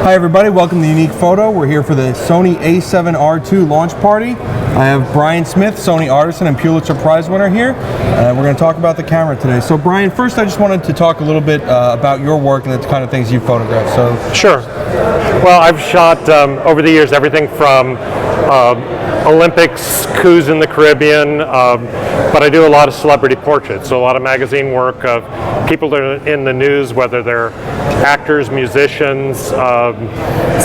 Hi everybody, welcome to Unique Photo. We're here for the Sony a7R II launch party. I have Brian Smith, Sony Artisan and Pulitzer Prize winner here. We're going to talk about the camera today. So Brian, first I just wanted to talk a little bit about your work and the kind of things you photograph. So sure. Well, I've shot over the years everything from Olympics, coups in the Caribbean, but I do a lot of celebrity portraits, so a lot of magazine work of people that are in the news, whether they're actors, musicians,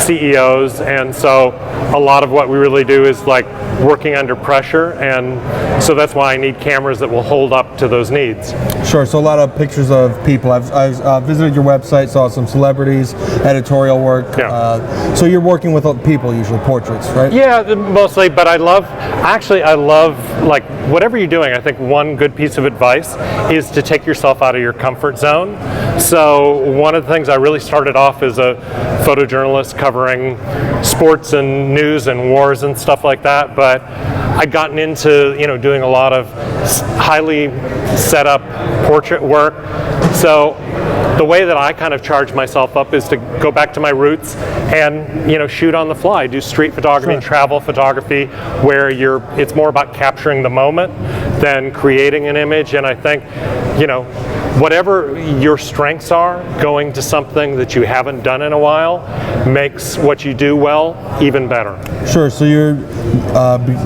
CEOs, and so a lot of what we really do is like working under pressure, and so that's why I need cameras that will hold up to those needs. Sure, so a lot of pictures of people. I've visited your website, saw some celebrities, editorial work. Yeah. So you're working with people usually, portraits, right? Yeah, mostly, but I love like whatever you're doing, I think one good piece of advice is to take yourself out of your comfort zone. So one of the things I really started off as a photojournalist covering sports and news and wars and stuff like that, but I'd gotten into doing a lot of highly set up portrait work. So the way that I kind of charge myself up is to go back to my roots and shoot on the fly, do street photography and travel photography, where it's more about capturing the moment than creating an image. And I think whatever your strengths are, going to something that you haven't done in a while makes what you do well even better. Sure, so you're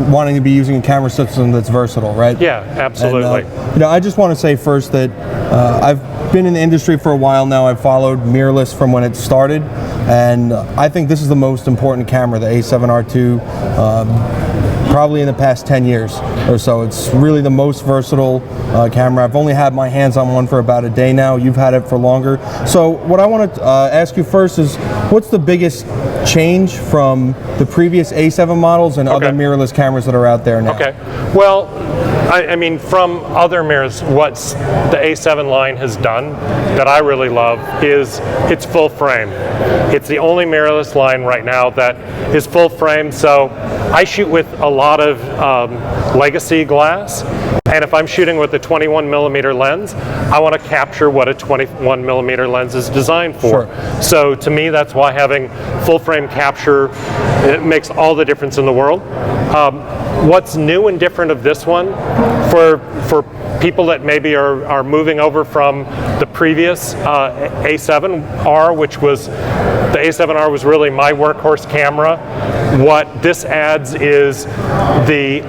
wanting to be using a camera system that's versatile, right? Yeah, absolutely. And, I just want to say first that I've been in the industry for a while now. I've followed mirrorless from when it started, and I think this is the most important camera, the a7R II, probably in the past 10 years or so. It's really the most versatile camera. I've only had my hands on one for about a day now. You've had it for longer. So what I want to ask you first is, what's the biggest change from the previous A7 models and other mirrorless cameras that are out there now? Okay. Well, I mean, from other mirrors, what the A7 line has done that I really love is it's full frame. It's the only mirrorless line right now that is full frame. So I shoot with a lot of legacy glass, and if I'm shooting with a 21mm lens, I want to capture what a 21mm lens is designed for. Sure. So to me, that's why having full frame capture, it makes all the difference in the world. What's new and different of this one, for people that maybe are moving over from the previous A7R, which was, the A7R was really my workhorse camera. What this adds is the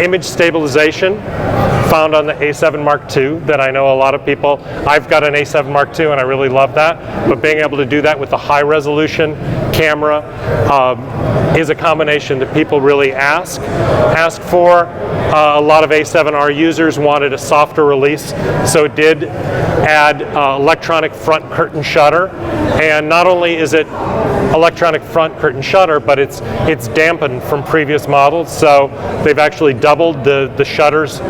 image stabilization found on the A7 Mark II that I know a lot of people, I've got an A7 Mark II and I really love that, but being able to do that with a high resolution camera is a combination that people really ask for. A lot of A7R users wanted a softer release, so it did add electronic front curtain shutter, and not only is it electronic front curtain shutter, but it's dampened from previous models, so they've actually doubled the shutter's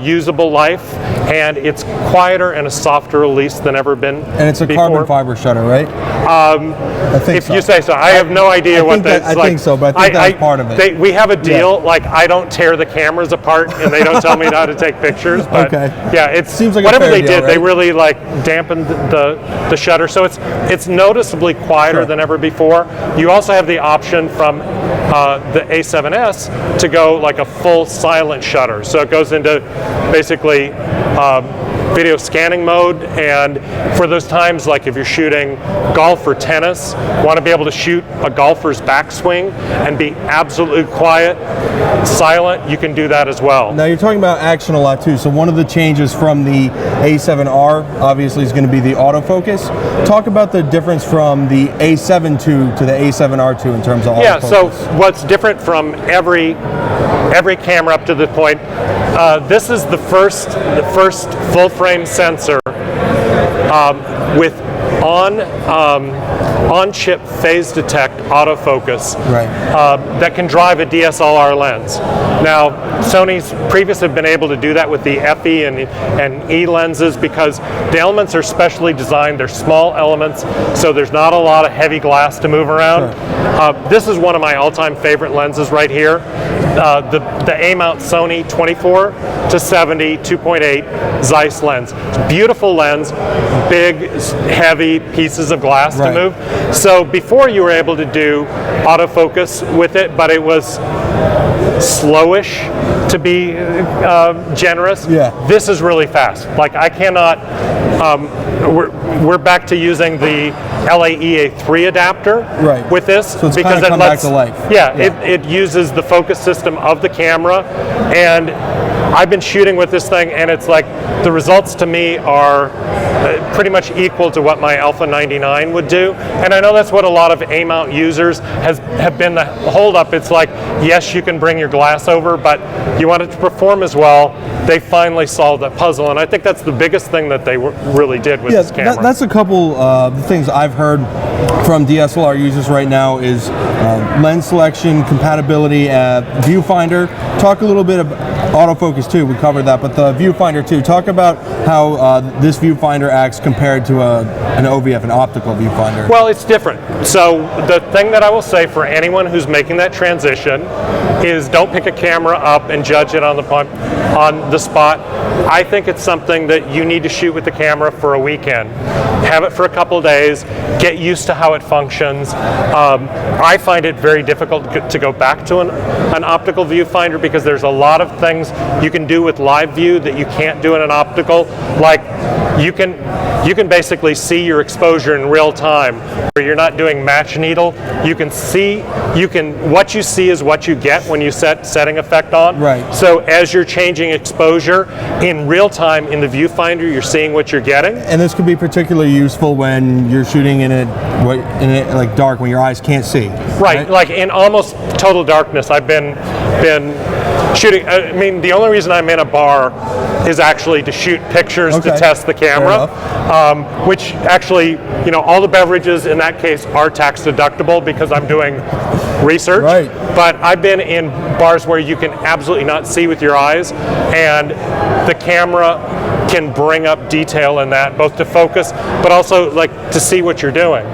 usable life, and it's quieter and a softer release than ever been. And it's a before. carbon fiber shutter, right? I think if so. you say so. I have no idea what that's like. I think so, but I think that's part of it. We have a deal, like I don't tear the cameras apart and they don't tell me how to take pictures, but okay. Yeah, it seems like whatever a fair they deal, did, they right? really like dampened the shutter, so it's noticeably quieter than ever before. You also have the option from the A7S to go like a full silent shutter, so it goes into basically video scanning mode, and for those times, like if you're shooting golf or tennis, want to be able to shoot a golfer's backswing and be absolutely quiet, silent, you can do that as well. Now you're talking about action a lot too, so one of the changes from the A7R obviously is going to be the autofocus. Talk about the difference from the A7 II to the A7R II in terms of autofocus. Yeah, so what's different from every camera up to this point, this is the first full-frame sensor with on-chip phase detect autofocus that can drive a DSLR lens. Now, Sony's previous have been able to do that with the FE and E lenses because the elements are specially designed. They're small elements, so there's not a lot of heavy glass to move around. This is one of my all-time favorite lenses right here. The A-mount Sony 24-70 2.8 Zeiss lens. Beautiful lens, big, heavy pieces of glass to move. So before you were able to do autofocus with it, but it was slowish to be generous. Yeah. This is really fast. Like I cannot, we're back to using the LAEA3 adapter with this, so it's because kind of come back to life. Yeah, it uses the focus system of the camera, and I've been shooting with this thing, and it's like the results to me are pretty much equal to what my Alpha 99 would do, and I know that's what a lot of A-mount users have been the hold-up. It's like, yes, you can bring your glass over, but you want it to perform as well. They finally solved that puzzle, and I think that's the biggest thing that they really did with this camera. That's a couple the things I've heard from DSLR users right now is lens selection, compatibility, viewfinder. Talk a little bit about autofocus too, we covered that, but the viewfinder too. Talk about how this viewfinder acts compared to an OVF, an optical viewfinder. Well, it's different. So the thing that I will say for anyone who's making that transition is don't pick a camera up and judge it on the spot. I think it's something that you need to shoot with the camera for a weekend. Have it for a couple days, get used to how it functions. I find it very difficult to go back to an optical viewfinder because there's a lot of things you can do with live view that you can't do in an optical. Like you can basically see your exposure in real time, where you're not doing match needle. What you see is what you get when you set setting effect on. Right. So as you're changing exposure in real time in the viewfinder, you're seeing what you're getting. And this could be particularly useful when you're shooting in it like dark, when your eyes can't see. Right. Like in almost total darkness. I've been shooting. I mean, the only reason I'm in a bar is actually to shoot pictures to test the camera, which actually, all the beverages in that case are tax deductible because I'm doing research. Right. But I've been in bars where you can absolutely not see with your eyes, and the camera can bring up detail in that, both to focus, but also like to see what you're doing.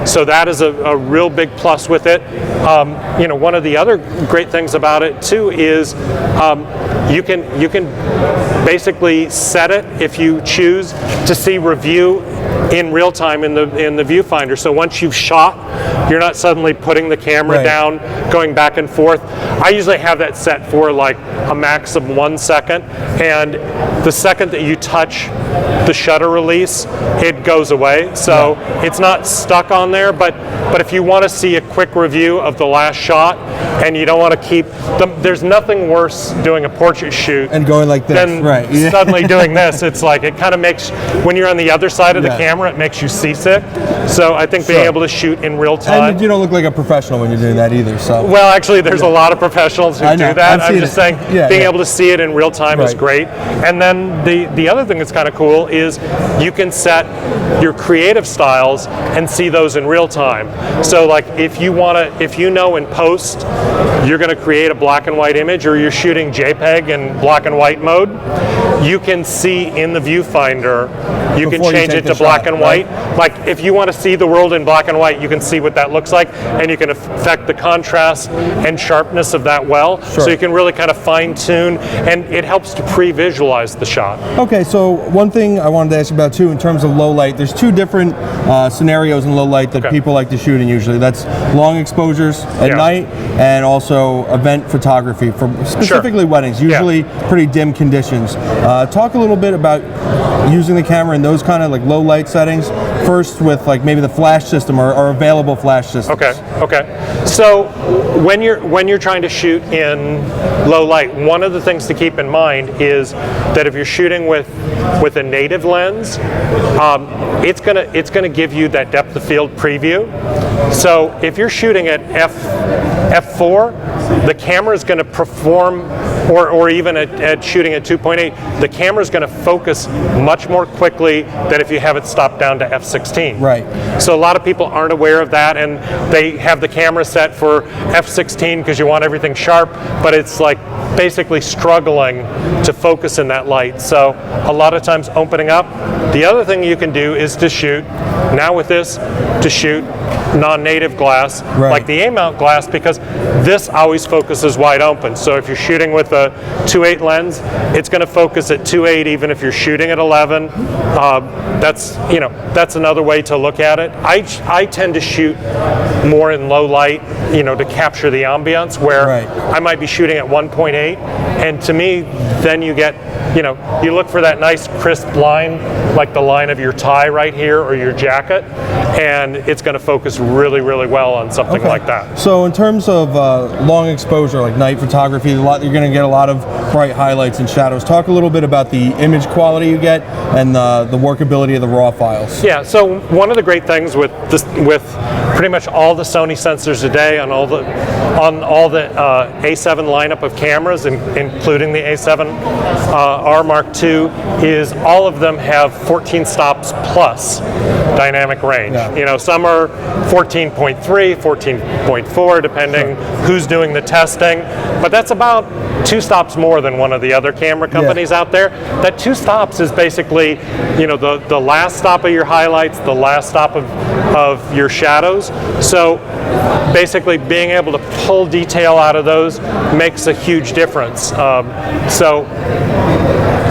So that is a real big plus with it. One of the other great things about it too is you can basically set it if you choose to see review in real time in the viewfinder. So once you've shot, you're not suddenly putting the camera down, going back and forth. I usually have that set for like a max of 1 second, and the second that you touch the shutter release, it goes away. So it's not stuck on there, but if you want to see a quick review of the last shot and you don't want to keep them, there's nothing worse doing a portrait shoot and going like this, than suddenly doing this. It's like, it kind of makes, when you're on the other side of the camera, it makes you seasick. So I think being able to shoot in real time. And you don't look like a professional when you're doing that either. So well, actually, there's a lot of professionals who do that. I'm just saying, being able to see it in real time is great. And then the other thing that's kind of cool is you can set your creative styles and see those in real time. So like if you know in post you're going to create a black and white image, or you're shooting JPEG in black and white mode, you can see in the viewfinder, you can change it to black and white. Like if you want to see the world in black and white, you can see what that looks like, and you can affect the contrast and sharpness of that well. So you can really kind of fine tune, and it helps to pre-visualize the shot. Okay, so one thing I wanted to ask you about too, in terms of low light, there's two different scenarios in low light that people like to shoot in usually. That's long exposures at night, and also event photography for specifically weddings, usually pretty dim conditions. Talk a little bit about using the camera in those kind of like low light settings, first with like maybe the flash system or available flash systems. Okay. So when you're trying to shoot in low light, one of the things to keep in mind is that if you're shooting with a native lens, it's gonna give you that depth of field preview. So if you're shooting at f4, the camera is going to perform, or even at shooting at 2.8, the camera is going to focus much more quickly than if you have it stopped down to f16. Right. So a lot of people aren't aware of that, and they have the camera set for f16 because you want everything sharp, but it's like basically struggling to focus in that light. So a lot of times opening up. The other thing you can do is to shoot, now with this, to shoot non-native glass, like the A-mount glass, because this always focuses wide open. So if you're shooting with a 2.8 lens, it's going to focus at 2.8 even if you're shooting at 11. That's another way to look at it. I tend to shoot more in low light, to capture the ambience, where I might be shooting at 1.8, and to me, then you get, you look for that nice crisp line, like the line of your tie right here or your jacket, and it's going to focus really, really well on something like that. So in terms of long exposure, like night photography, you're going to get a lot of bright highlights and shadows. Talk a little bit about the image quality you get and the workability of the RAW files. Yeah, so one of the great things with pretty much all the Sony sensors today on all the A7 lineup of cameras, including the A7R Mark II, is all of them have 14 stops plus dynamic range. Some are 14.3, 14.4, depending who's doing the testing, but that's about 2 stops more than one of the other camera companies out there. That 2 stops is basically, the last stop of your highlights, the last stop of your shadows. So basically being able to pull detail out of those makes a huge difference. So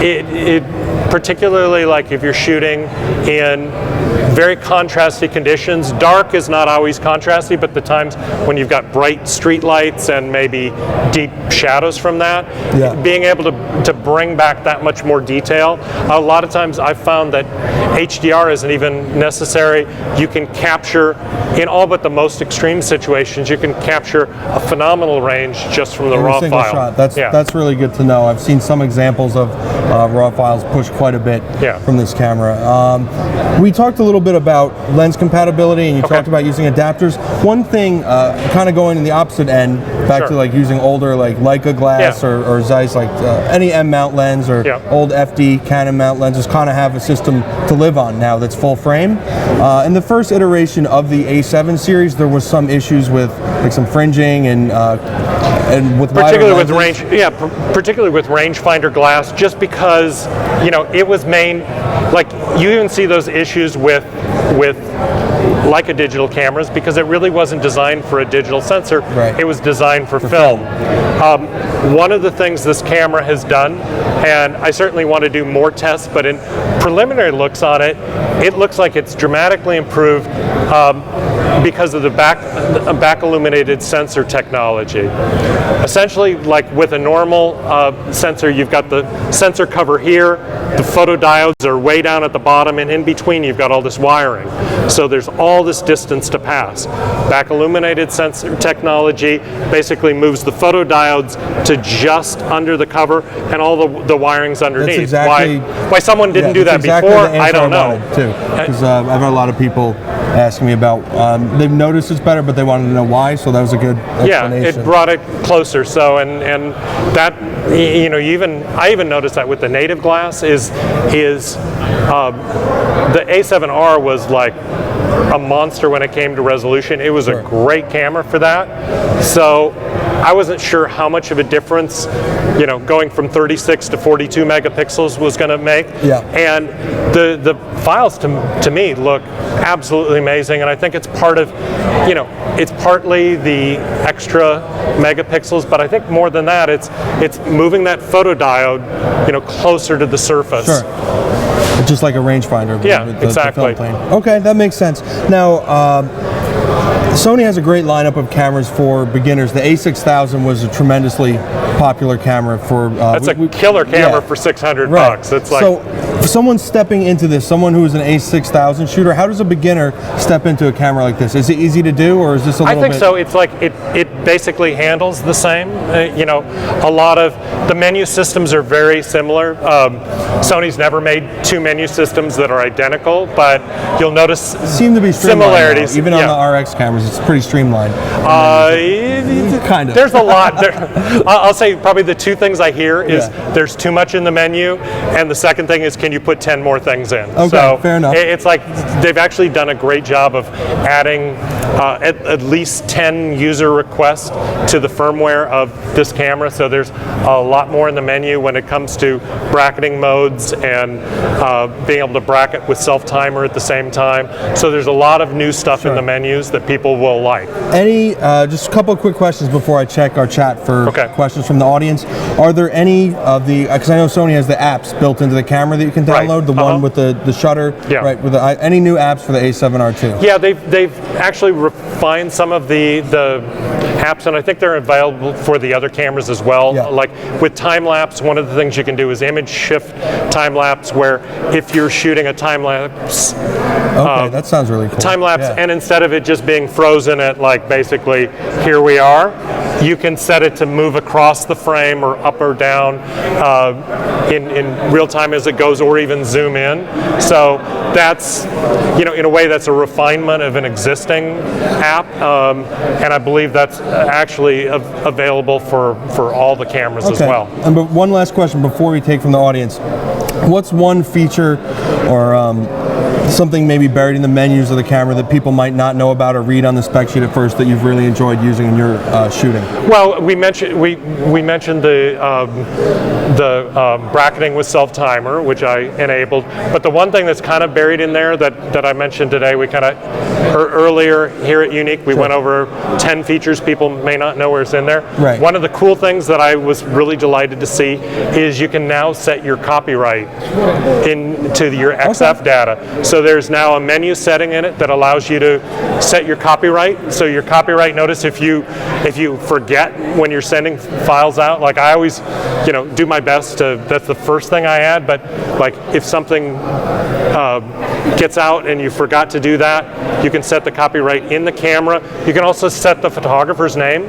it particularly like if you're shooting in very contrasty conditions. Dark is not always contrasty, but the times when you've got bright street lights and maybe deep shadows from that, being able to bring back that much more detail. A lot of times I've found that HDR isn't even necessary. You can capture, in all but the most extreme situations, you can capture a phenomenal range just from the raw file. That's really good to know. I've seen some examples of raw files pushed quite a bit from this camera. We talked a little bit about lens compatibility, and you talked about using adapters. One thing, kind of going in the opposite end, back to like using older like Leica glass or Zeiss, like any M mount lens or old FD Canon mount lenses kind of have a system to live on now that's full frame. In the first iteration of the A7 series, there was some issues with like some fringing and with particularly with range, particularly with rangefinder glass, just because it was like you even see those issues with like a digital camera is because it really wasn't designed for a digital sensor. Right. It was designed for film. One of the things this camera has done, and I certainly want to do more tests, but in preliminary looks on it, it looks like it's dramatically improved because of the back illuminated sensor technology. Essentially, like with a normal sensor, you've got the sensor cover here, the photodiodes are way down at the bottom, and in between you've got all this wiring. So there's all this distance to pass. Back illuminated sensor technology basically moves the photodiodes to just under the cover and all the wirings underneath. That's exactly, why someone didn't do that exactly before, the I answer don't know. wanted, too, because I've had a lot of people asking me about, they've noticed it's better, but they wanted to know why, so that was a good explanation. Yeah, it brought it closer. So, and that, you know, I even noticed that with the native glass is the A7R was like a monster when it came to resolution. It was a great camera for that. So I wasn't sure how much of a difference, you know, going from 36 to 42 megapixels was going to make. Yeah. And the files to me look absolutely amazing, and I think it's part of, you know, it's partly the extra megapixels, but I think more than that, it's moving that photodiode, you know, closer to the surface. Sure. Just like a rangefinder. Yeah, with the exactly. film plane. Okay, that makes sense. Now, Sony has a great lineup of cameras for beginners. The A6000 was a tremendously popular camera for. That's a killer camera for $600 bucks. It's like, so, for someone stepping into this, someone who is an A6000 shooter, how does a beginner step into a camera like this? Is it easy to do, or is this a little bit? I think so. It's like it basically handles the same. You know, a lot of the menu systems are very similar. Sony's never made two menu systems that are identical, but you'll notice seem to be similarities. Now. Even on the RX cameras, it's pretty streamlined. Kind of. There's a lot. I'll say probably the two things I hear is there's too much in the menu, and the second thing is, can you put 10 more things in? Okay, so fair enough. It's like they've actually done a great job of adding at least 10 user requests to the firmware of this camera. So there's a lot more in the menu when it comes to bracketing modes and being able to bracket with self-timer at the same time. So there's a lot of new stuff in the menus that people will like. Any, just a couple of quick questions before I check our chat for questions from the audience. Are there any of the, because I know Sony has the apps built into the camera that you can download, the one with the shutter, right? With any new apps for the A7R II? Yeah, they've actually refined some of the apps, and I think they're available for the other cameras as well. Like with time lapse, one of the things you can do is image shift time lapse, where if you're shooting a time lapse, that sounds really cool. Time lapse, and instead of it just being frozen at like basically here we are, you can set it to move across the frame or up or down in real time as it goes, or even zoom in. So that's, you know, in a way that's a refinement of an existing app, and I believe that's actually available for all the cameras as well. And but one last question before we take from the audience. What's one feature or something maybe buried in the menus of the camera that people might not know about or read on the spec sheet at first that you've really enjoyed using in your shooting? Well, we mentioned the bracketing with self-timer, which I enabled. But the one thing that's kind of buried in there that I mentioned today, we kind of earlier here at Unique, we went over 10 features people may not know where's in there. Right. One of the cool things that I was really delighted to see is you can now set your copyright into your XF data. So there's now a menu setting in it that allows you to set your copyright. So your copyright, notice if you forget when you're sending files out, like I always, you know, do my best to, that's the first thing I add, but like if something gets out and you forgot to do that, you can set the copyright in the camera. You can also set the photographer's name.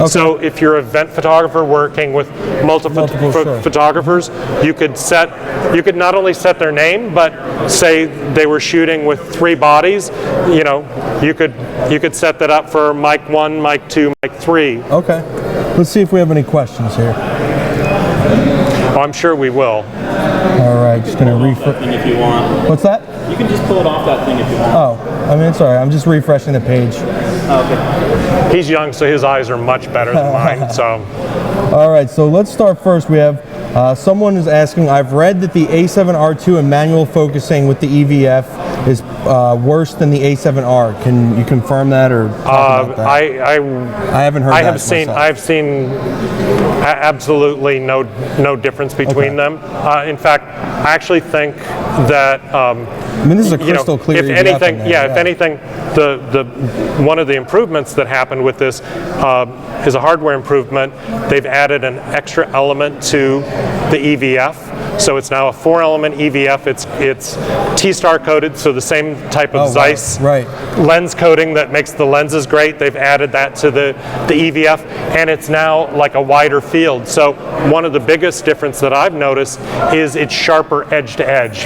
So if you're an event photographer working with multiple photographers, you could not only set their name, but say they were shooting with 3 bodies, you know, you could set that up for mic 1, mic 2, mic 3. Okay. Let's see if we have any questions here. Oh, I'm sure we will. All right, just going to refresh. If you want. What's that? You can just pull it off that thing if you want. Oh, I mean, sorry, I'm just refreshing the page. Oh, okay. He's young, so his eyes are much better than mine. So. All right, so let's start first. We have Someone is asking, I've read that the A7R II in manual focusing with the EVF is worse than the A7R. Can you confirm that or talk about that? I haven't heard that myself. I've seen absolutely no difference between them. In fact, I actually think that I mean, this is a crystal clear. If anything, if anything, the one of the improvements that happened with this is a hardware improvement. They've added an extra element to the EVF. So it's now a 4-element EVF. It's T-star coated, so the same type of Zeiss lens coating that makes the lenses great. They've added that to the EVF, and it's now like a wider field. So one of the biggest difference that I've noticed is it's sharper edge to edge,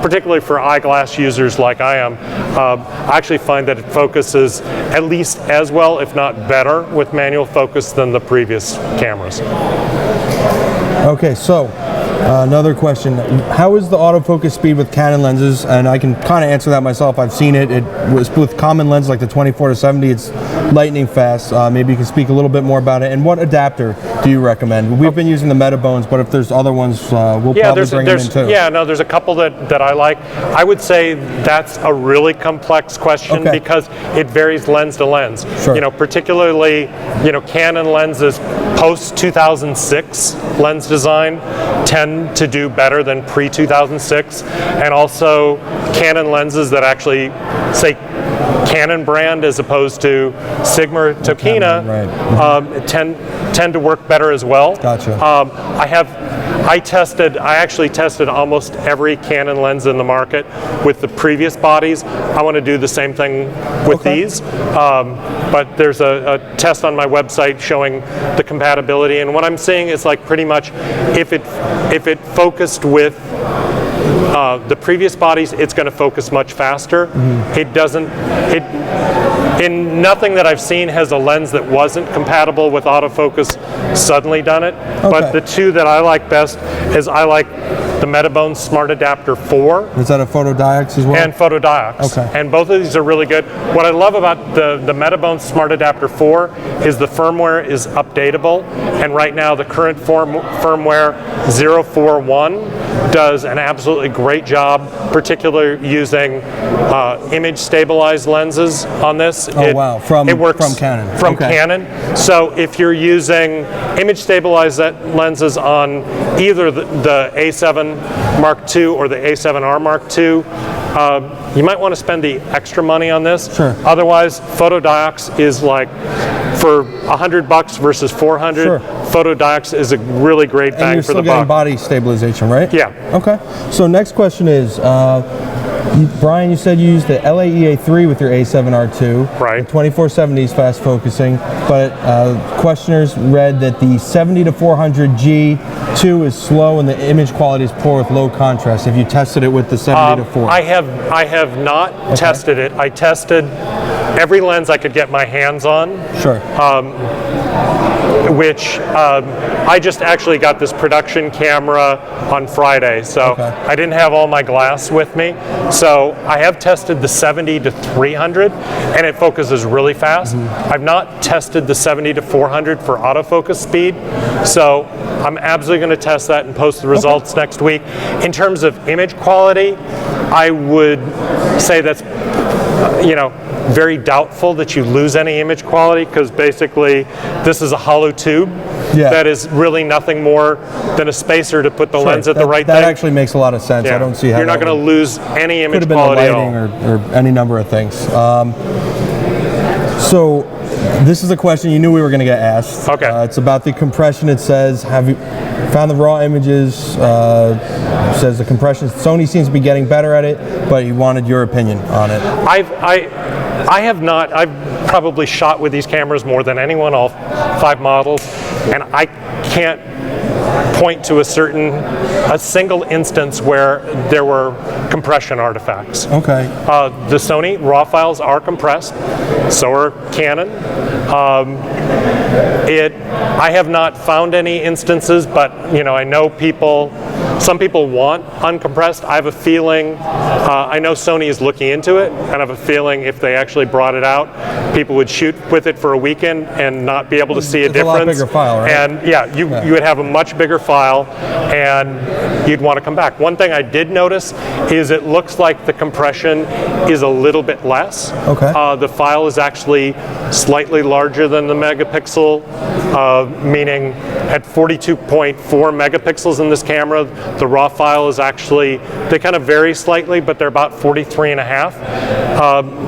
particularly for eyeglass users like I am. I actually find that it focuses at least as well, if not better, with manual focus than the previous cameras. Okay, so another question. How is the autofocus speed with Canon lenses? And I can kind of answer that myself. I've seen it. It was with common lenses like the 24-70, it's lightning fast. Maybe you can speak a little bit more about it. And what adapter do you recommend? We've been using the Metabones, but if there's other ones, we'll probably bring them in too. Yeah, no, there's a couple that I like. I would say that's a really complex question because it varies lens to lens. Sure. You know, particularly, Canon lenses post 2006 lens design tend to do better than pre-2006, and also Canon lenses that actually say Canon brand as opposed to Sigma or Tokina tend to work better as well. Gotcha. I actually tested almost every Canon lens in the market with the previous bodies. I want to do the same thing with these, but there's a test on my website showing the compatibility, and what I'm seeing is like pretty much if it focused with the previous bodies, it's going to focus much faster. In nothing that I've seen has a lens that wasn't compatible with autofocus suddenly done it. But the two that I like best is I like the Metabones Smart Adapter 4. Is that a photodiox as well? And photodiox. And both of these are really good. What I love about the Metabones Smart Adapter 4 is the firmware is updatable. And right now the current firmware 041 does an absolutely great job, particularly using image stabilized lenses on this. It works from Canon. From Canon. So if you're using image stabilized lenses on either the A7 Mark II or the A7R Mark II, you might want to spend the extra money on this. Sure. Otherwise, photodiox is like for $100 versus $400. Photodiox is a really great bang for the buck. And you're still getting body stabilization, right? Yeah. Okay. So next question is, Brian, you said you used the LAEA3 with your A7R II. Right. The 24-70 is fast focusing, but questioners read that the 70-400 G2 is slow and the image quality is poor with low contrast. Have you tested it with the 70-4? I have not tested it. I tested every lens I could get my hands on. Sure. Which I just actually got this production camera on Friday, so I didn't have all my glass with me. So I have tested the 70-300, and it focuses really fast. I've not tested the 70-400 for autofocus speed, so I'm absolutely going to test that and post the results next week. In terms of image quality, I would say that's very doubtful that you lose any image quality, because basically this is a hollow tube that is really nothing more than a spacer to put the lens at the right thing. That actually makes a lot of sense. I don't see how you're not going to lose any image could have quality been the lighting or any number of things. So this is a question you knew we were going to get asked. It's about the compression. It says, have you found the raw images? Says the compression. Sony seems to be getting better at it, but he wanted your opinion on it. I have not. I've probably shot with these cameras more than anyone, all 5 models, and I can't point to a single instance where there were compression artifacts. The Sony raw files are compressed, so are Canon. I have not found any instances, but I know people Some people want uncompressed. I have a feeling, I know Sony is looking into it, and I have a feeling if they actually brought it out, people would shoot with it for a weekend and not be able to see a difference. A lot bigger file, right? And yeah, you would have a much bigger file, and you'd want to come back. One thing I did notice is it looks like the compression is a little bit less. Okay. The file is actually slightly larger than the megapixel, meaning at 42.4 megapixels in this camera, the raw file is actually, they kind of vary slightly, but they're about 43 and a half.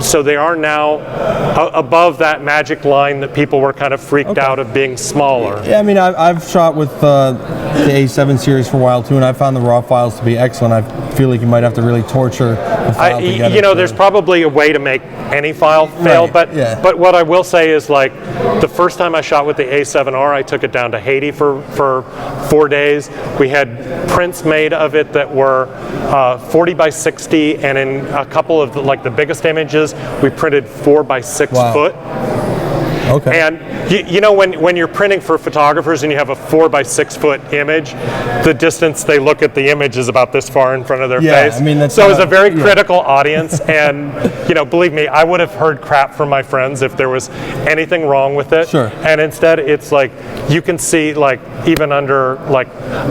So they are now above that magic line that people were kind of freaked out of being smaller. Yeah, I mean, I've shot with the A7 series for a while too, and I found the raw files to be excellent. I feel like you might have to really torture the file to get you know, it there's probably a way to make any file fail, but what I will say is, like, the first time I shot with the A7R, I took it down to Haiti for 4 days. We had prints made of it that were 40 by 60, and in a couple of the biggest images, we printed 4 by 6 foot. Okay. And you know, when you're printing for photographers and you have a 4 by 6 foot image, the distance they look at the image is about this far in front of their face. I mean, that's so it's a very critical audience, and you know, believe me, I would have heard crap from my friends if there was anything wrong with it. Sure. And instead, it's like you can see, like, even under like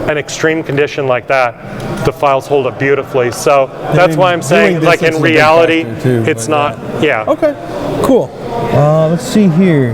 an extreme condition like that, the files hold up beautifully. So that's why I'm saying, like, in reality, it's not. Yeah. Okay. Cool. Let's see here.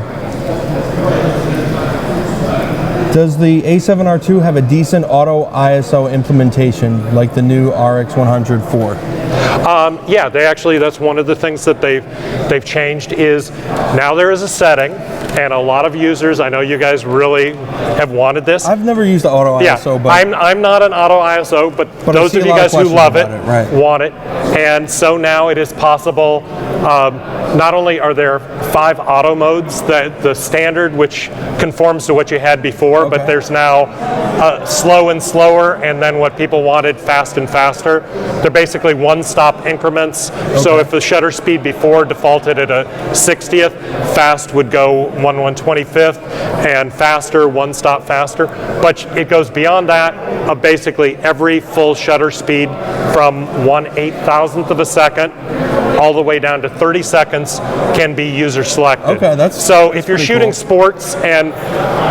Does the A7R II have a decent auto ISO implementation like the new RX100 IV? Yeah, they actually, that's one of the things that they've changed is now there is a setting, and a lot of users, I know you guys really have wanted this. I've never used the auto ISO, but I'm not an auto ISO, but those of you guys who love it, want it. And so now it is possible, not only are there 5 auto modes, that the standard, which conforms to what you had before, but there's now slow and slower, and then what people wanted, fast and faster. They're basically one-stop increments. So if the shutter speed before defaulted at a 60th, fast would go 1/125th, and faster, one stop faster. But it goes beyond that of basically every full shutter speed from 1/8000th of a second all the way down to 30 seconds can be user selected. Okay, that's so if you're shooting sports and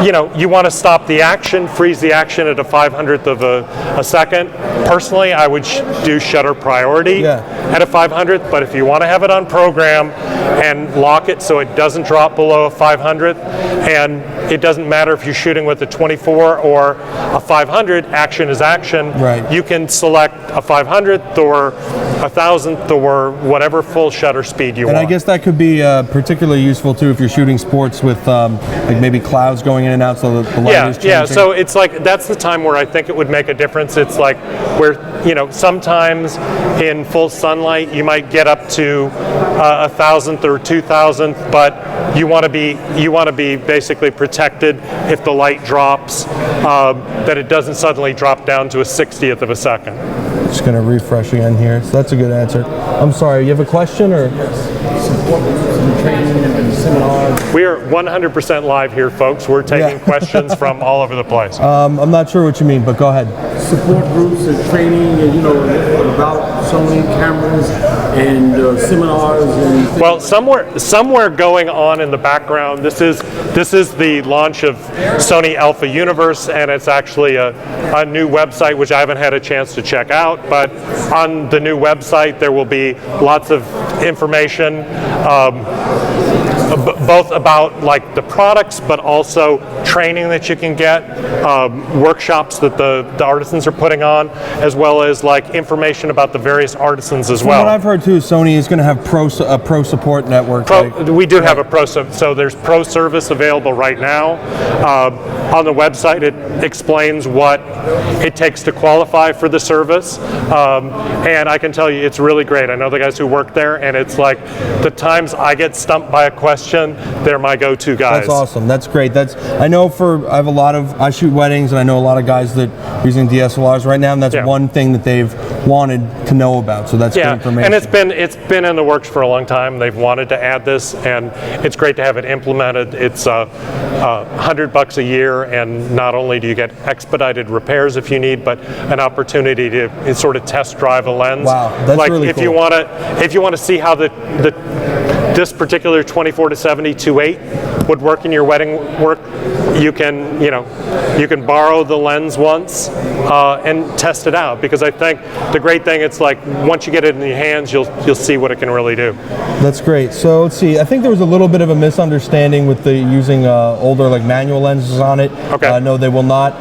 you know you want to stop the action, freeze the action at a 500th of a second, personally I would do shutter priority at a 500th, but if you want to have it on program and lock it so it doesn't drop below a 500th, and it doesn't matter if you're shooting with a 24 or a 500, action is action. Right. You can select a 500th or 1,000th or whatever full shutter speed you want. And I guess that could be particularly useful too if you're shooting sports with like maybe clouds going in and out, so that the light is changing. Yeah, so it's like that's the time where I think it would make a difference. It's like where, you know, sometimes in full sunlight you might get up to 1,000th or 2,000th, but you want to be basically protected if the light drops, that it doesn't suddenly drop down to a 60th of a second. Just going to refresh again here. So that's a good answer. I'm sorry, you have a question or? We are 100% live here, folks. We're taking questions from all over the place. I'm not sure what you mean, but go ahead. Support groups and training, and about Sony cameras and seminars and. Well, somewhere going on in the background. This is the launch of Sony Alpha Universe, and it's actually a new website which I haven't had a chance to check out. But on the new website, there will be lots of information. Both about like the products, but also training that you can get, workshops that the artisans are putting on, as well as like information about the various artisans as well. What I've heard too, Sony is going to have a pro support network. We do have a pro, so there's pro service available right now. On the website, it explains what it takes to qualify for the service, and I can tell you it's really great. I know the guys who work there, and it's like the times I get stumped by a question, they're my go-to guys. That's awesome. That's great. I shoot weddings, and I know a lot of guys that are using DSLRs right now, and that's one thing that they've wanted to know about. So that's good information. And it's been in the works for a long time. They've wanted to add this, and it's great to have it implemented. It's $100 a year, and not only do you get expedited repairs if you need, but an opportunity to sort of test drive a lens. Wow, that's like really if cool. if you want to see how this particular 24-70 2.8 would work in your wedding work, you can borrow the lens once and test it out, because I think the great thing, it's like once you get it in your hands, you'll see what it can really do. That's great. So let's see. I think there was a little bit of a misunderstanding with the using older like manual lenses on it. Okay. No, they will not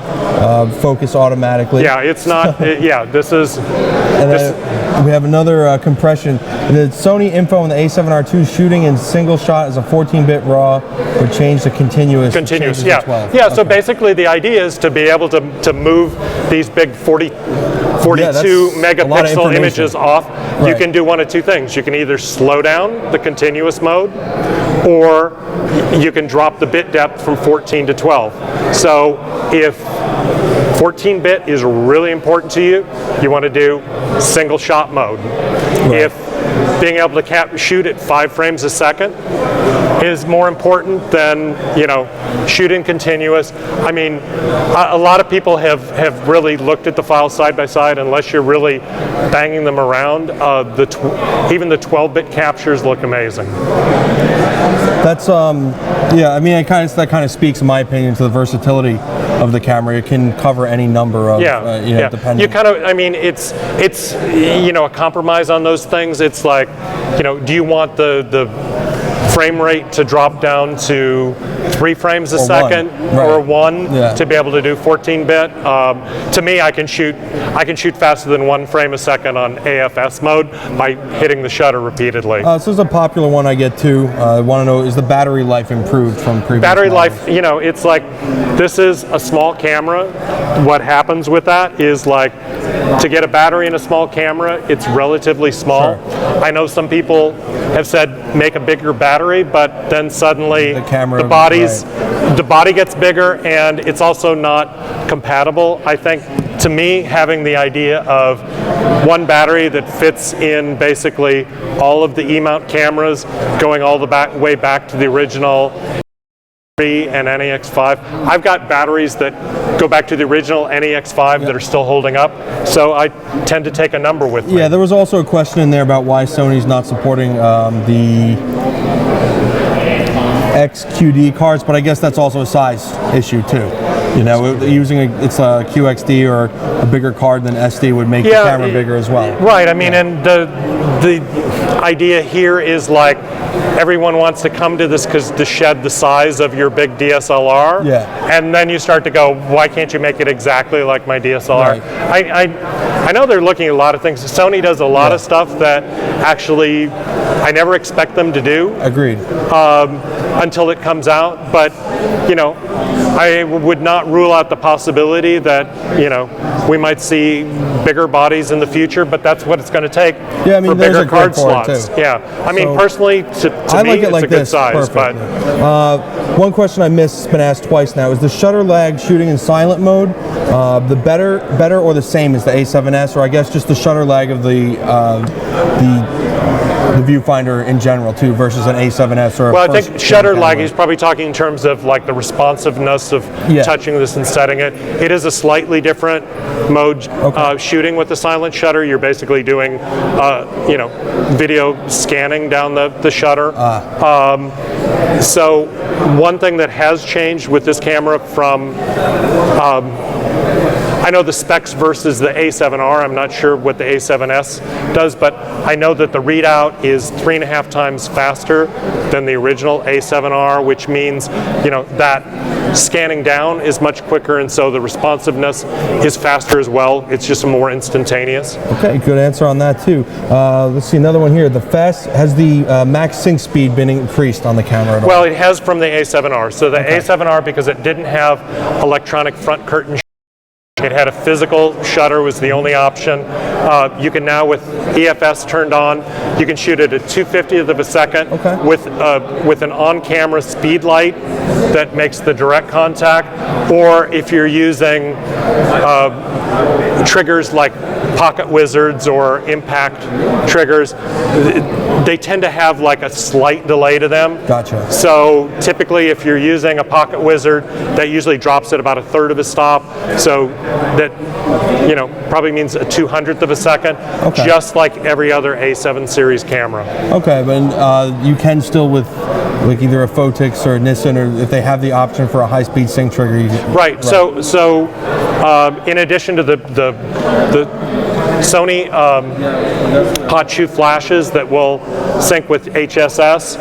focus automatically. Yeah, it's not. This is. And then we have another compression. The Sony info on the A7R II shooting in single shot as a 14-bit RAW would change the continuous. Continuous, changes to 12. yeah. Okay. So basically, the idea is to be able to move these big 42 megapixel images off. Right. You can do one of two things. You can either slow down the continuous mode, or you can drop the bit depth from 14 to 12. So if 14-bit is really important to you, you want to do single shot mode. Right. If being able to shoot at 5 frames a second is more important than shooting continuous. I mean, a lot of people have really looked at the files side by side. Unless you're really banging them around, even the 12-bit captures look amazing. That's yeah. I mean, that kind of speaks, in my opinion, to the versatility of the camera. It can cover any number of depending. You kind of, I mean, it's a compromise on those things. It's like, do you want the frame rate to drop down to 3 frames a second or 1 to be able to do 14-bit? To me, I can shoot faster than 1 frame a second on AFS mode by hitting the shutter repeatedly. So this is a popular one I get too. I want to know, is the battery life improved from previous battery models? life, it's like, this is a small camera. What happens with that is, like, to get a battery in a small camera, it's relatively small. Sure. I know some people have said make a bigger battery, but then suddenly the body gets bigger, and it's also not compatible. I think, to me, having the idea of one battery that fits in basically all of the E-mount cameras, going all the way back to the original and NEX5. I've got batteries that go back to the original NEX5 that are still holding up, so I tend to take a number with me. Yeah, there was also a question in there about why Sony's not supporting the XQD cards, but I guess that's also a size issue too. Using it's a QXD or a bigger card than SD would make the camera bigger as well. Right. I mean, and the idea here is, like, everyone wants to come to this to shed the size of your big DSLR. Yeah. And then you start to go, why can't you make it exactly like my DSLR? Right. I know they're looking at a lot of things. Sony does a lot of stuff that actually I never expect them to do. Agreed. Until it comes out, but I would not rule out the possibility that we might see bigger bodies in the future, but that's what it's going to take for bigger card slots. Yeah, I mean, personally, to me, like it's a good size. But one question I missed, has been asked twice now: is the shutter lag shooting in silent mode the better or the same as the A7S, or I guess just the shutter lag of the viewfinder in general too versus an A7S or I think shutter lag, he's probably talking in terms of like the responsiveness of touching this and setting it. It is a slightly different mode shooting with the silent shutter. You're basically doing video scanning down the shutter. So one thing that has changed with this camera from I know the specs versus the A7R. I'm not sure what the A7S does, but I know that the readout is 3.5 times faster than the original A7R, which means that scanning down is much quicker, and so the responsiveness is faster as well. It's just more instantaneous. Okay, good answer on that too. Let's see another one here. Has the max sync speed been increased on the camera at all? Well, it has from the A7R. So the A7R, because it didn't have electronic front curtain, it had a physical shutter, was the only option. You can now, with EFS turned on, you can shoot at a 2/50th of a second with an on-camera speed light that makes the direct contact, or if you're using triggers like pocket wizards or impact triggers, they tend to have like a slight delay to them. Gotcha. So typically if you're using a pocket wizard, that usually drops at about 1/3 of a stop. So that, probably means a 200th of a second, just like every other A7 series camera. Okay, but you can still with like either a Photix or a Nissan, or if they have the option for a high-speed sync trigger. Right. So in addition to the Sony hot shoe flashes that will sync with HSS,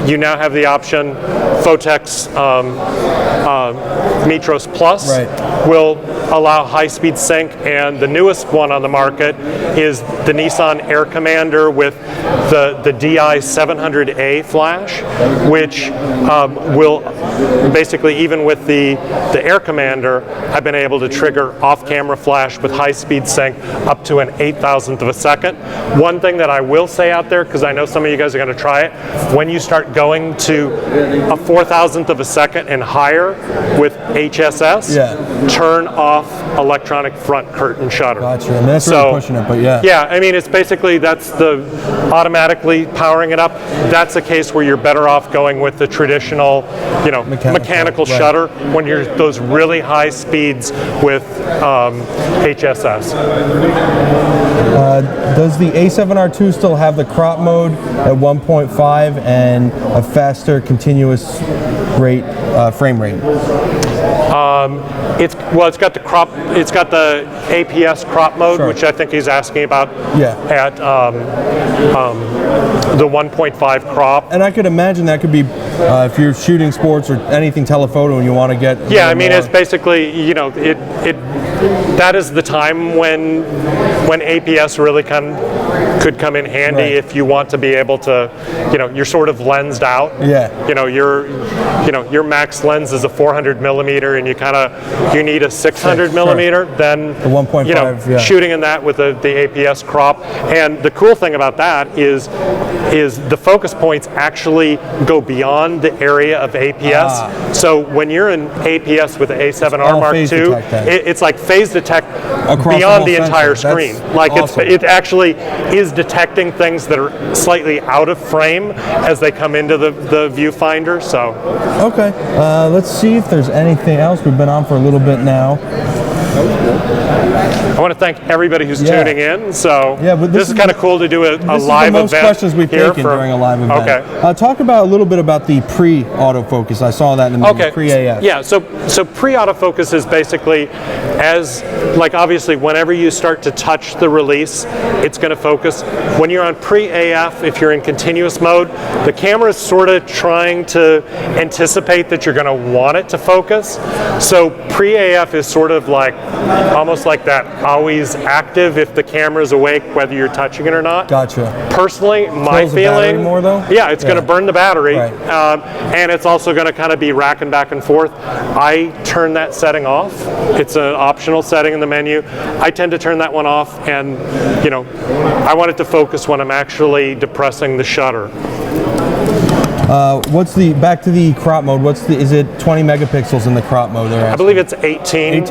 you now have the option. Photix Metros Plus will allow high-speed sync, and the newest one on the market is the Nissan Air Commander with the DI700A flash, which will basically, even with the Air Commander, I've been able to trigger off-camera flash with high-speed sync up to an 8,000th of a second. One thing that I will say out there, because I know some of you guys are going to try it, when you start going to a 4,000th of a second and higher with HSS, turn off electronic front curtain shutter. Gotcha. And that's really pushing it, but yeah. Yeah, I mean, it's basically, that's the automatically powering it up. That's a case where you're better off going with the traditional, mechanical shutter when you're those really high speeds with HSS. Does the A7R II still have the crop mode at 1.5 and a faster continuous frame rate? It's got the crop. It's got the APS crop mode, which I think he's asking about. At the 1.5 crop. And I could imagine that could be if you're shooting sports or anything telephoto and you want to get. Yeah, I mean, it's basically that is the time when APS really could come in handy if you want to be able to, you're sort of lensed out. Yeah. Your max lens is a 400 millimeter, and you need a 600 millimeter. Then the 1.5. Shooting in that with the APS crop. And the cool thing about that is the focus points actually go beyond the area of APS. So when you're in APS with the A7R Mark II, it's like phase detect beyond the entire screen. Like it actually is detecting things that are slightly out of frame as they come into the viewfinder. So okay, let's see if there's anything else. We've been on for a little bit now. I want to thank everybody who's tuning in. So but this is kind of cool to do a live event. This is the most questions we've taken during a live event. Okay. Talk about a little bit about the pre-autofocus. I saw that in the pre-AF. Yeah. So pre-autofocus is basically obviously whenever you start to touch the release, it's going to focus. When you're on pre-AF, if you're in continuous mode, the camera is sort of trying to anticipate that you're going to want it to focus. So pre-AF is sort of almost like that always active if the camera's awake, whether you're touching it or not. Gotcha. Personally, my feeling, more though? Yeah, it's going to burn the battery, and it's also going to kind of be racking back and forth. I turn that setting off. It's an optional setting in the menu. I tend to turn that one off, and I want it to focus when I'm actually depressing the shutter. Back to the crop mode, is it 20 megapixels in the crop mode there? I believe it's 18.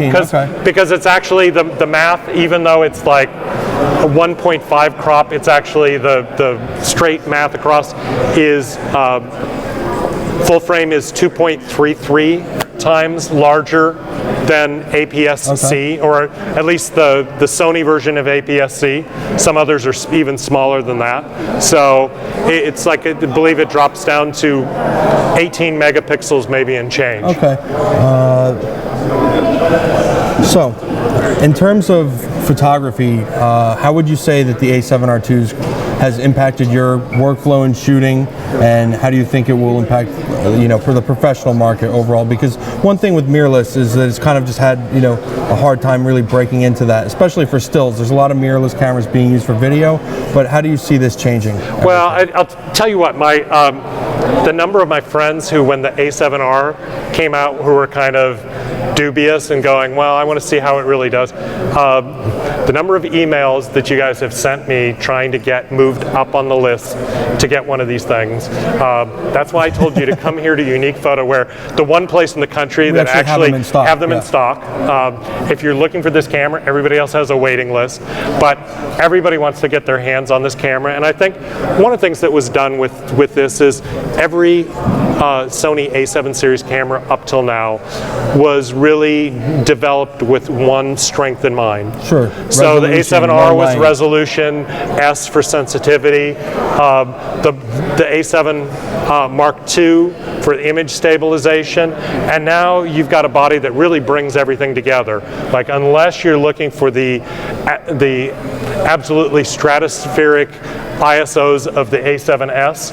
Because it's actually the math, even though it's like a 1.5 crop, it's actually the straight math across is full frame is 2.33 times larger than APS-C, or at least the Sony version of APS-C. Some others are even smaller than that. So it's like, I believe it drops down to 18 megapixels maybe and change. Okay. So, in terms of photography, how would you say that the A7R II has impacted your workflow in shooting, and how do you think it will impact, for the professional market overall? Because one thing with mirrorless is that it's kind of just had, a hard time really breaking into that, especially for stills. There's a lot of mirrorless cameras being used for video, but how do you see this changing? Well, I'll tell you what, the number of my friends who, when the A7R came out, who were kind of dubious and going, well, I want to see how it really does. The number of emails that you guys have sent me trying to get moved up on the list to get one of these things. That's why I told you to come here to Unique Photo, where the one place in the country that actually have them in stock. If you're looking for this camera, everybody else has a waiting list, but everybody wants to get their hands on this camera. And I think one of the things that was done with this is every Sony A7 series camera up till now was really developed with one strength in mind. Sure. So the A7R was resolution, S for sensitivity, the A7 Mark II for image stabilization, and now you've got a body that really brings everything together. Like, unless you're looking for the absolutely stratospheric ISOs of the A7S,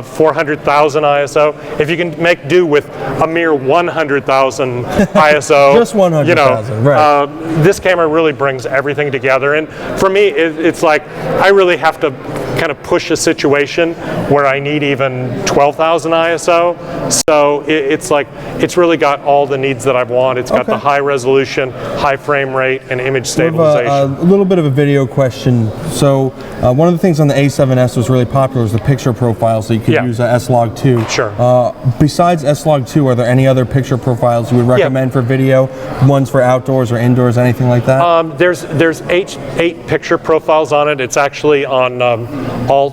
400,000 ISO. If you can make do with a mere 100,000 ISO, just 100,000, right? This camera really brings everything together. And for me, it's like I really have to kind of push a situation where I need even 12,000 ISO. So it's like it's really got all the needs that I want. It's got the high resolution, high frame rate, and image stabilization. A little bit of a video question. So one of the things on the A7S was really popular was the picture profiles, so you could use S-Log 2. Sure. Besides S-Log 2, are there any other picture profiles you would recommend for video? Ones for outdoors or indoors, anything like that? There's eight picture profiles on it. It's actually on all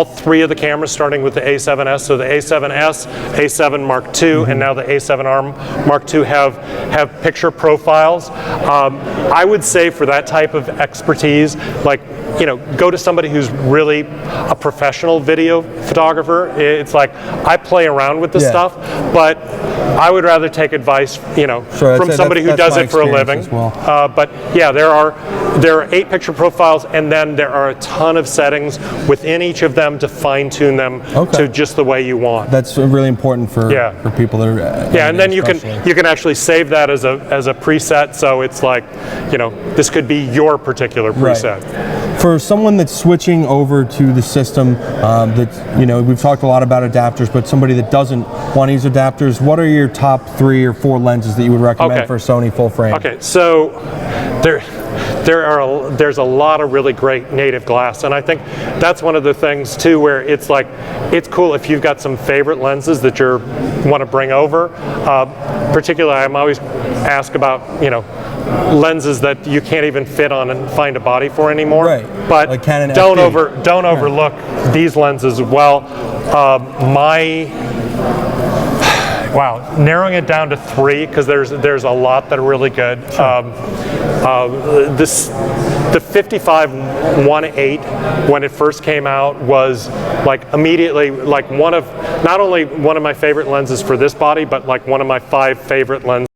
three of the cameras, starting with the A7S. So the A7S, A7 Mark II, and now the A7R Mark II have picture profiles. I would say for that type of expertise, like, go to somebody who's really a professional video photographer. It's like, I play around with this stuff, but I would rather take advice, from somebody who does it for a living. Well. But yeah, there are 8 picture profiles, and then there are a ton of settings within each of them to fine-tune them to just the way you want. That's really important for people that are and then you can actually save that as a preset. So it's like, this could be your particular preset. Right. For someone that's switching over to the system, we've talked a lot about adapters, but somebody that doesn't want to use adapters, what are your top 3 or 4 lenses that you would recommend for Sony full frame? Okay, so there's a lot of really great native glass, and I think that's one of the things too, where it's like, it's cool if you've got some favorite lenses that you want to bring over. Particularly, I'm always asked about lenses that you can't even fit on and find a body for anymore. Right. But like Canon don't overlook these lenses as well. Narrowing it down to 3, because there's a lot that are really good. The 55-1.8, when it first came out, was like immediately like not only one of my favorite lenses for this body, but like one of my 5 favorite lenses.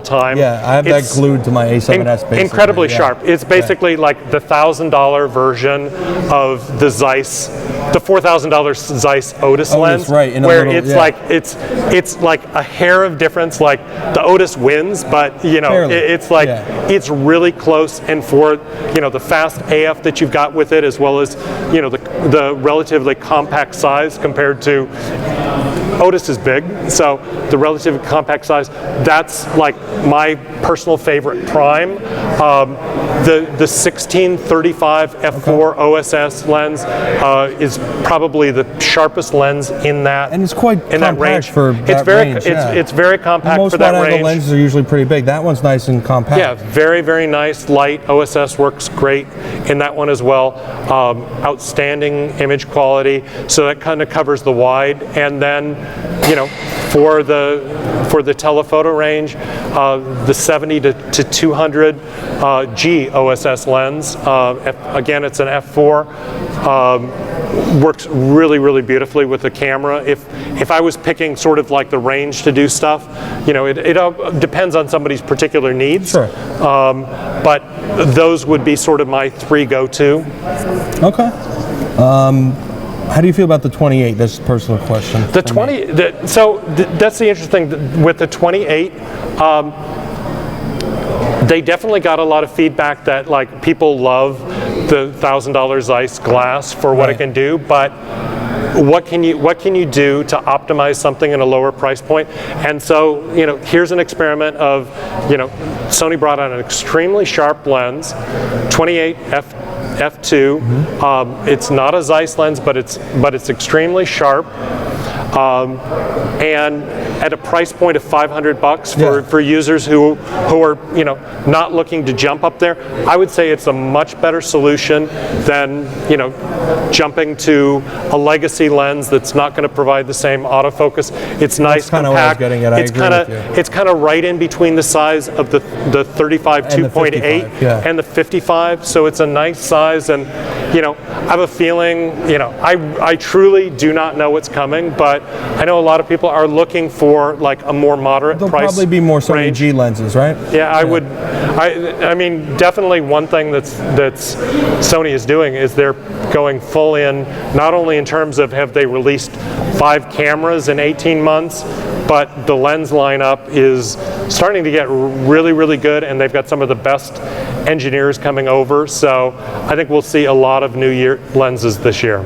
Time. Yeah, I have that glued to my A7S. Basically. Incredibly sharp. It's basically like the $1,000 version of the Zeiss, the $4,000 Zeiss Otis lens, right? Where it's like a hair of difference. Like the Otis wins, but it's like it's really close. And for the fast AF that you've got with it, as well as the relatively compact size compared to Otis is big, so the relative compact size, that's like my personal favorite prime. The 16-35 f4 OSS lens is probably the sharpest lens in that, and it's quite in that range. For that range. It's very compact most for that range. Most lenses are usually pretty big. That one's nice and compact. Yeah, very, very nice. Light OSS works great in that one as well. Outstanding image quality, so that kind of covers the wide. And then, for the telephoto range, the 70 to 200 G OSS lens. Again, it's an f4. Works really, really beautifully with the camera. If I was picking sort of like the range to do stuff, it depends on somebody's particular needs. Sure. But those would be sort of my 3 go-to. Okay. How do you feel about the 28? That's a personal question. The 20. That's the interesting thing with the 28. They definitely got a lot of feedback that like people love the $1,000 Zeiss glass for what it can do, but what can you do to optimize something in a lower price point? And so, here's an experiment of, Sony brought out an extremely sharp lens, 28 f2. It's not a Zeiss lens, but it's extremely sharp. And at a price point of $500 for users who are not looking to jump up there, I would say it's a much better solution than jumping to a legacy lens that's not going to provide the same autofocus. It's nice, compact. What I was getting at. It's kind of right in between the size of the 35 2.8 and the 55. So it's a nice size, and I have a feeling I truly do not know what's coming, but I know a lot of people are looking for like a more moderate There'll price probably be more Sony range. G lenses, right? Yeah, I would. I mean, definitely one thing that's Sony is doing is they're going full in, not only in terms of have they released 5 cameras in 18 months, but the lens lineup is starting to get really, really good, and they've got some of the best engineers coming over. So I think we'll see a lot of new lenses this year.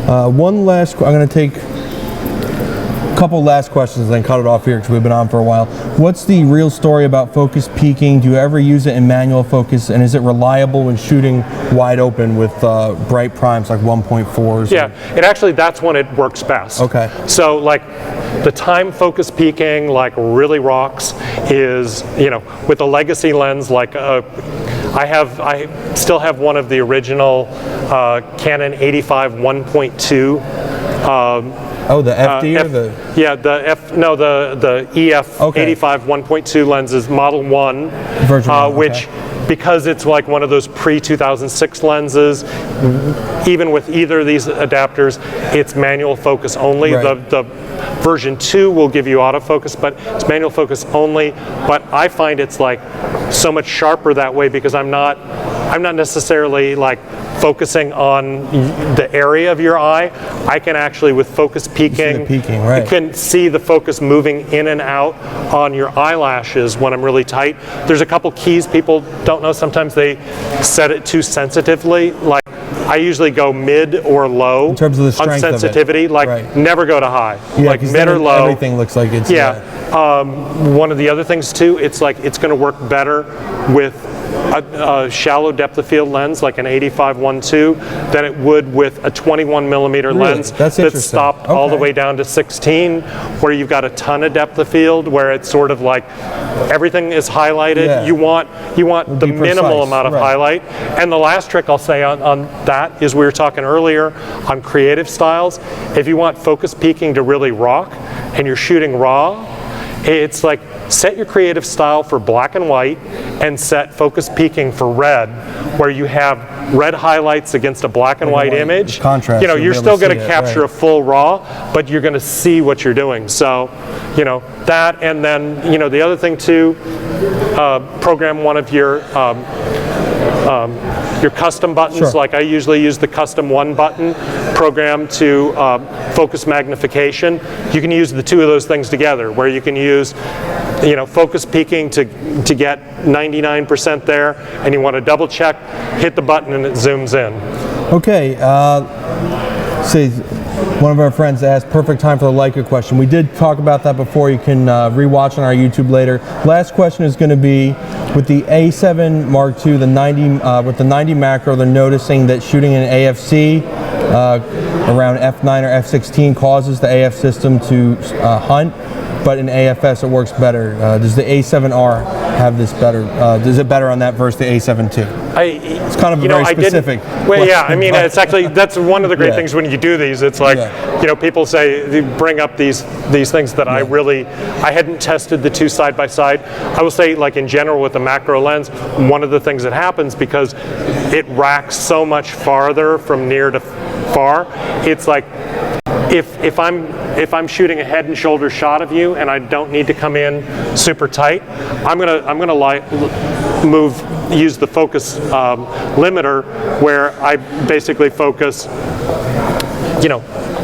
One last, I'm going to take a couple last questions and then cut it off here because we've been on for a while. What's the real story about focus peaking? Do you ever use it in manual focus, and is it reliable when shooting wide open with bright primes like 1.4s? Yeah, that's when it works best. Okay. So like the time focus peaking like really rocks is, with a legacy lens like I still have one of the original Canon 85 1.2. The FD or the? Yeah, the EF 85 1.2 lenses, Model 1, version which, because it's like one of those pre-2006 lenses, even with either of these adapters, it's manual focus only. Right. The version 2 will give you autofocus, but it's manual focus only. But I find it's like so much sharper that way because I'm not necessarily like focusing on the area of your eye. I can actually, with focus peaking, right. I can see the focus moving in and out on your eyelashes when I'm really tight. There's a couple keys people don't know. Sometimes they set it too sensitively. Like I usually go mid or low in terms of the strength on sensitivity. Never go to high. Yeah, like mid or low. Everything looks like it's one of the other things too, it's like it's going to work better with a shallow depth of field lens like an 85 1.2 than it would with a 21 millimeter lens that's stopped all the way down to 16, where you've got a ton of depth of field, where it's sort of like everything is highlighted. You want the minimal amount of highlight. And the last trick I'll say on that is, we were talking earlier on creative styles. If you want focus peaking to really rock and you're shooting raw, it's like set your creative style for black and white and set focus peaking for red, where you have red highlights against a black and white image. Contrast. You're still going to capture a full raw, but you're going to see what you're doing. So, that, and then the other thing too, program one of your custom buttons. Sure. Like I usually use the custom 1 button program to focus magnification. You can use the two of those things together, where you can use focus peaking to get 99% there, and you want to double check, hit the button and it zooms in. Okay, say one of our friends asked, perfect time for the Leica question. We did talk about that before. You can rewatch on our YouTube later. Last question is going to be, with the A7 Mark II, the 90 with the 90 macro, they're noticing that shooting in APS-C around f9 or f16 causes the AF system to hunt, but in AFS it works better. Does the A7R have this better? Is it better on that versus the A7 II? It's kind of a very specific. Well, yeah, I mean, it's actually, that's one of the great things when you do these. It's like, people say, they bring up these things that I hadn't tested the two side by side. I will say, like in general with the macro lens, one of the things that happens, because it racks so much farther from near to far, it's like, if I'm shooting a head and shoulder shot of you and I don't need to come in super tight, I'm gonna use the focus limiter, where I basically focus,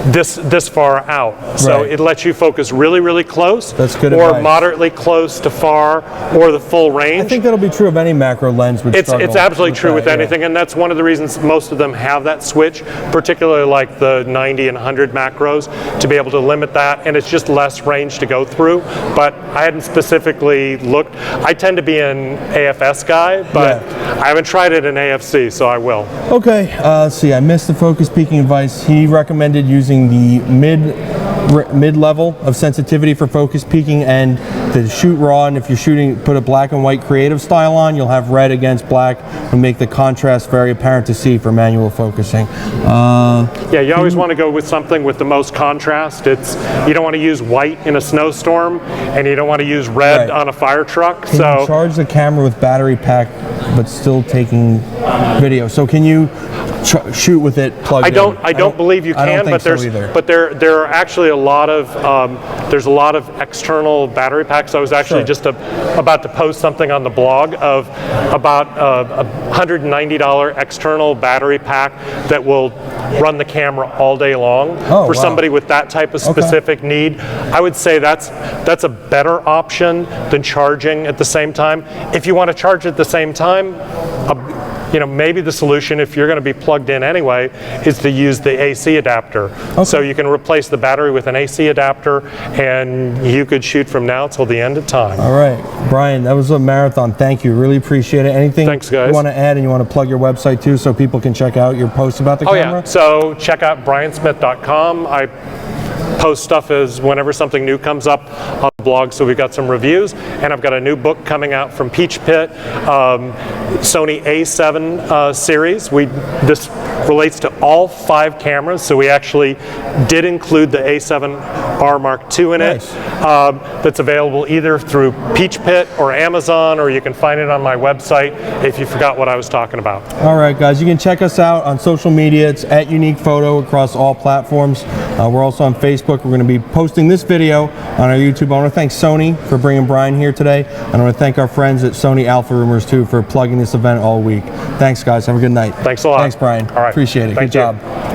this far out. So Right. it lets you focus really, really close, That's good or advice. moderately close to far, or the full range. I think that'll be true of any macro lens. It's absolutely true with that, anything, and that's one of the reasons most of them have that switch, particularly like the 90 and 100 macros, to be able to limit that, and it's just less range to go through. But I hadn't specifically looked. I tend to be an AFS guy, but I haven't tried it in AFC, so I will. Okay, let's see. I missed the focus peaking advice. He recommended using the mid level of sensitivity for focus peaking and to shoot raw. And if you're shooting, put a black and white creative style on, you'll have red against black and make the contrast very apparent to see for manual focusing. Yeah, you always want to go with something with the most contrast. You don't want to use white in a snowstorm, and you don't want to use red Right. on a fire truck. Can you charge the camera with battery pack, but still taking video? So can you shoot with it plugged in? I don't believe you I don't can, think but there's so either. but there are actually a lot of there's a lot of external battery packs. I was actually Sure. just about to post something on the blog of about a $190 external battery pack that will run the camera all day long Oh, for wow. somebody with that type of specific need. I would say that's a better option than charging at the same time. If you want to charge at the same time, maybe the solution, if you're going to be plugged in anyway, is to use the AC adapter. Okay. So you can replace the battery with an AC adapter, and you could shoot from now till the end of time. All right, Brian, that was a marathon. Thank you. Really appreciate it. Anything Thanks, guys. you want to add, and you want to plug your website too so people can check out your posts about the camera? Yeah. So check out briansmith.com. I post stuff as whenever something new comes up on the blog, so we've got some reviews, and I've got a new book coming out from Peach Pit, Sony A7 series. This relates to all 5 cameras, so we actually did include the A7R Mark II in Nice. it. That's available either through Peach Pit or Amazon, or you can find it on my website if you forgot what I was talking about. All right, guys, you can check us out on social media. It's at Unique Photo across all platforms. We're also on Facebook. We're going to be posting this video on our YouTube. I want to thank Sony for bringing Brian here today. And I want to thank our friends at Sony Alpha Rumors too for plugging this event all week. Thanks, guys. Have a good night. Thanks a lot. Thanks, Brian. All right. Appreciate it. Thank Good you. job.